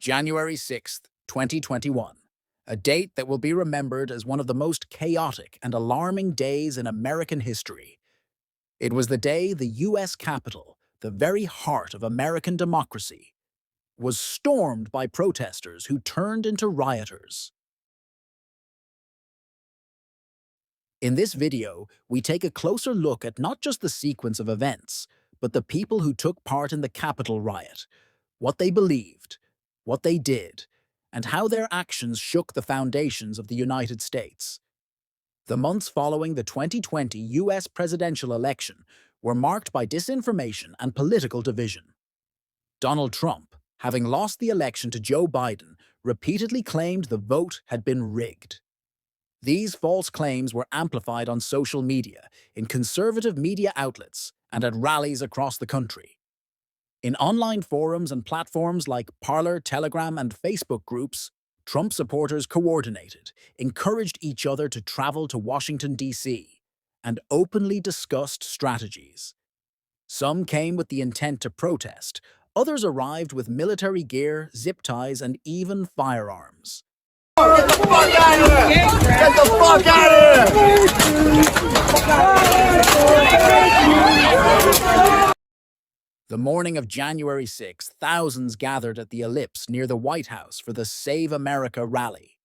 January 6th, 2021, a date that will be remembered as one of the most chaotic and alarming days in American history. It was the day the U.S. Capitol, the very heart of American democracy, was stormed by protesters who turned into rioters. In this video, we take a closer look at not just the sequence of events, but the people who took part in the Capitol Riot, what they believed, what they did, and how their actions shook the foundations of the United States. The months following the 2020 U.S. presidential election were marked by disinformation and political division. Donald Trump, having lost the election to Joe Biden, repeatedly claimed the vote had been rigged. These false claims were amplified on social media, in conservative media outlets, and at rallies across the country. In online forums and platforms like Parler, Telegram, and Facebook groups, Trump supporters coordinated, encouraged each other to travel to Washington, D.C., and openly discussed strategies. Some came with the intent to protest, others arrived with military gear, zip ties, and even firearms. Get the fuck out of here! Get the fuck out of here! The morning of January 6th, thousands gathered at the Ellipse near the White House for the Save America rally.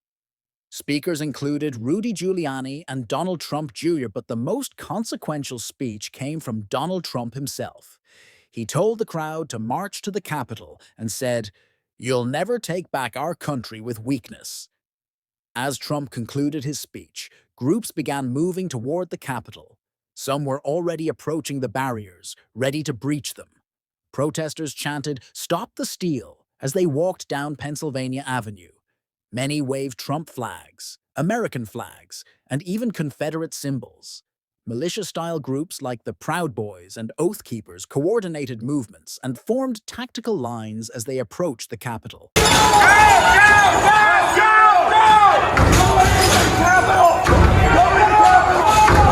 Speakers included Rudy Giuliani and Donald Trump Jr., but the most consequential speech came from Donald Trump himself. He told the crowd to march to the Capitol and said, "You'll never take back our country with weakness." As Trump concluded his speech, groups began moving toward the Capitol. Some were already approaching the barriers, ready to breach them. Protesters chanted, "Stop the steal," as they walked down Pennsylvania Avenue. Many waved Trump flags, American flags, and even Confederate symbols. Militia-style groups like the Proud Boys and Oath Keepers coordinated movements and formed tactical lines as they approached the Capitol.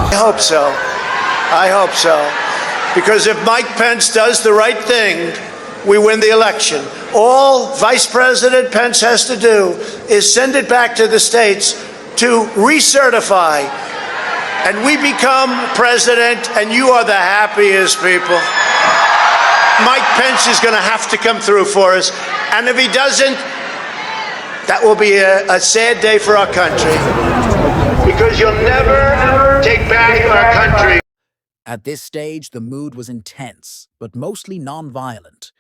I hope so. I hope so. Because if Mike Pence does the right thing, we win the election. All Vice President Pence has to do is send it back to the states to recertify, and we become president, and you are the happiest people. Mike Pence is going to have to come through for us, and if he doesn't, that will be a sad day for our country, because you'll never take back our country. At this stage, the mood was intense, but mostly non-violent.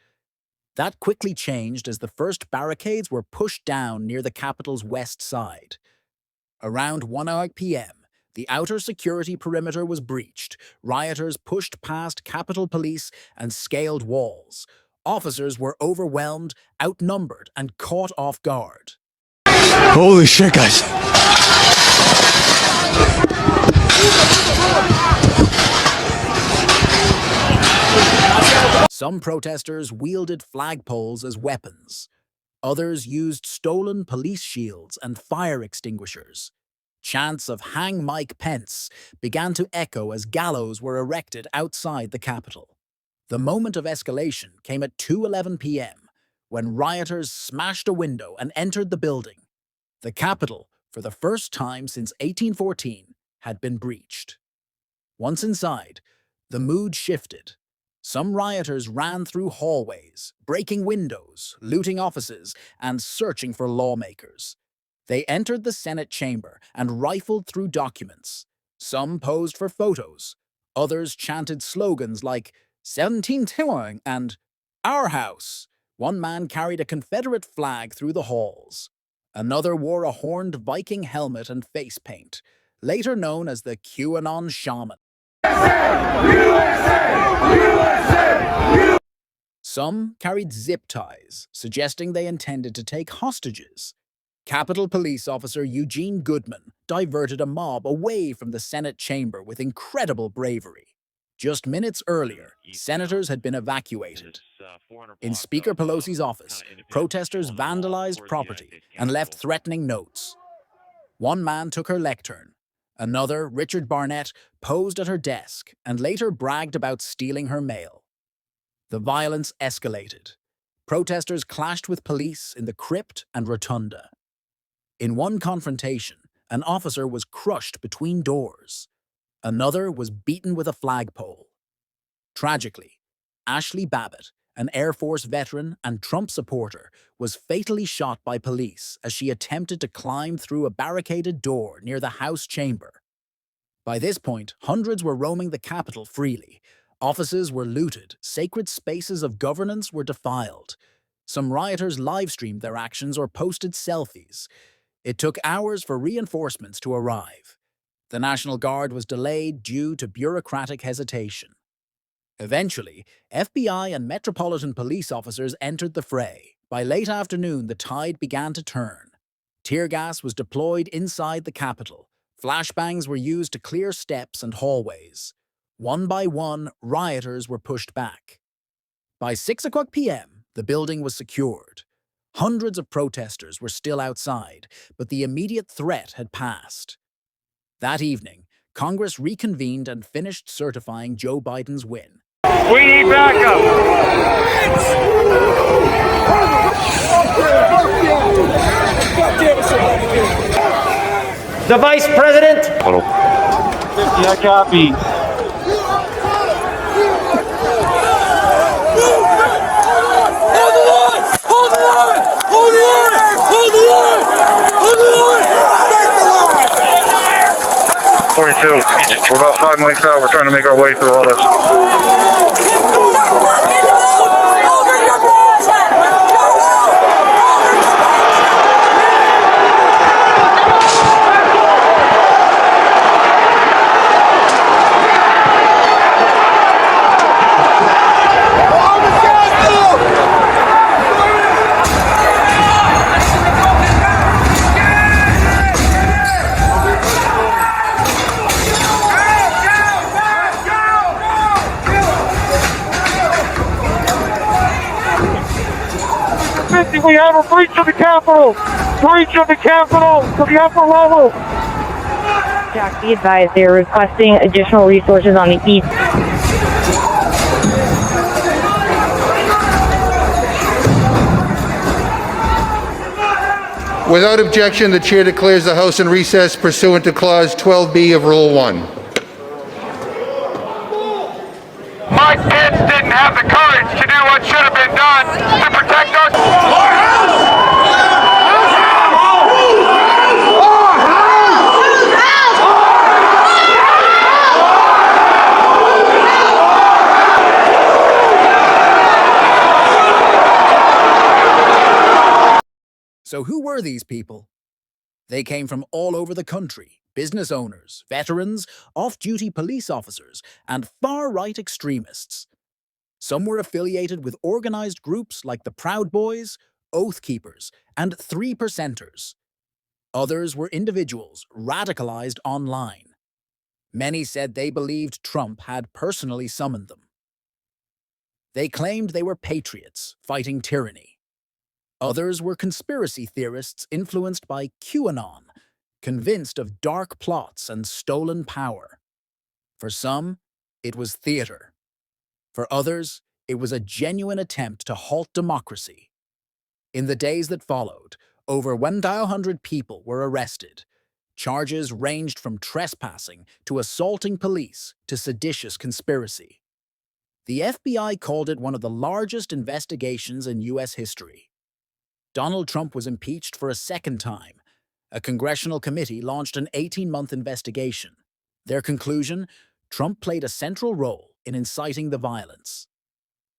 That quickly changed as the first barricades were pushed down near the Capitol's west side. Around 1 p.m., the outer security perimeter was breached. Rioters pushed past Capitol Police and scaled walls. Officers were overwhelmed, outnumbered, and caught off guard. Holy shit, guys. Some protesters wielded flagpoles as weapons. Others used stolen police shields and fire extinguishers. Chants of "Hang Mike Pence" began to echo as gallows were erected outside the Capitol. The moment of escalation came at 2:11 p.m., when rioters smashed a window and entered the building. The Capitol, for the first time since 1814, had been breached. Once inside, the mood shifted. Some rioters ran through hallways, breaking windows, looting offices, and searching for lawmakers. They entered the Senate chamber and rifled through documents. Some posed for photos. Others chanted slogans like 17 and "Our House." One man carried a Confederate flag through the halls. Another wore a horned Viking helmet and face paint, later known as the QAnon Shaman. Some carried zip ties, suggesting they intended to take hostages. Capitol Police Officer Eugene Goodman diverted a mob away from the Senate chamber with incredible bravery. Just minutes earlier, senators had been evacuated. In Speaker Pelosi's office, protesters vandalized property and left threatening notes. One man took her lectern. Another, Richard Barnett, posed at her desk and later bragged about stealing her mail. The violence escalated. Protesters clashed with police in the crypt and rotunda. In one confrontation, an officer was crushed between doors. Another was beaten with a flagpole. Tragically, Ashley Babbitt, an Air Force veteran and Trump supporter, was fatally shot by police as she attempted to climb through a barricaded door near the House chamber. By this point, hundreds were roaming the Capitol freely. Offices were looted, sacred spaces of governance were defiled. Some rioters live-streamed their actions or posted selfies. It took hours for reinforcements to arrive. The National Guard was delayed due to bureaucratic hesitation. Eventually, FBI and Metropolitan Police officers entered the fray. By late afternoon, the tide began to turn. Tear gas was deployed inside the Capitol. Flashbangs were used to clear steps and hallways. One by one, rioters were pushed back. By 6 o'clock p.m., the building was secured. Hundreds of protesters were still outside, but the immediate threat had passed. That evening, Congress reconvened and finished certifying Joe Biden's win. We need backup. The Vice President. 50, I copy. Hold the line! Hold the line! Hold the line! Hold the line! Hold the line! Break the line! 42. We're about 5 miles out. We're trying to make our way through all this. We have a breach of the Capitol! Breach of the Capitol to the upper level! Jack, be advised they are requesting additional resources on the east. Without objection, the chair declares the House in recess pursuant to Clause 12B of Rule 1. Mike Pence didn't have the courage to do what should have been done to protect our So who were these people? They came from all over the country: business owners, veterans, off-duty police officers, and far-right extremists. Some were affiliated with organized groups like the Proud Boys, Oath Keepers, and 3%ers. Others were individuals radicalized online. Many said they believed Trump had personally summoned them. They claimed they were patriots fighting tyranny. Others were conspiracy theorists influenced by QAnon, convinced of dark plots and stolen power. For some, it was theater. For others, it was a genuine attempt to halt democracy. In the days that followed, over 1,000 people were arrested. Charges ranged from trespassing to assaulting police to seditious conspiracy. The FBI called it one of the largest investigations in U.S. history. Donald Trump was impeached for a second time. A congressional committee launched an 18-month investigation. Their conclusion: Trump played a central role in inciting the violence.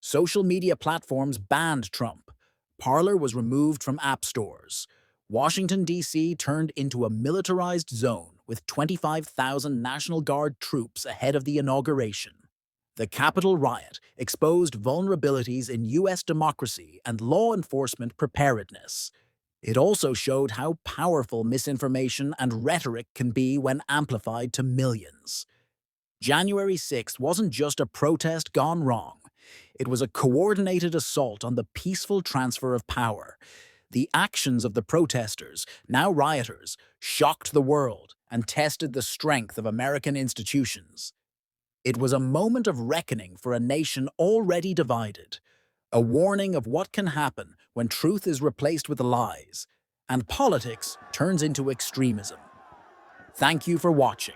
Social media platforms banned Trump. Parler was removed from app stores. Washington, D.C. turned into a militarized zone with 25,000 National Guard troops ahead of the inauguration. The Capitol Riot exposed vulnerabilities in U.S. democracy and law enforcement preparedness. It also showed how powerful misinformation and rhetoric can be when amplified to millions. January 6th wasn't just a protest gone wrong. It was a coordinated assault on the peaceful transfer of power. The actions of the protesters, now rioters, shocked the world and tested the strength of American institutions. It was a moment of reckoning for a nation already divided, a warning of what can happen when truth is replaced with lies, and politics turns into extremism. Thank you for watching.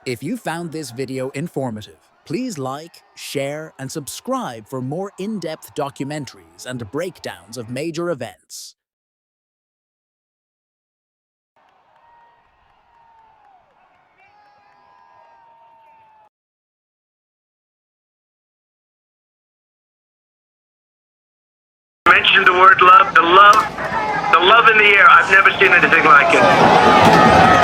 If you found this video informative, please like, share, and subscribe for more in-depth documentaries and breakdowns of major events. Mentioned the word love, the love in the air. I've never seen anything like it.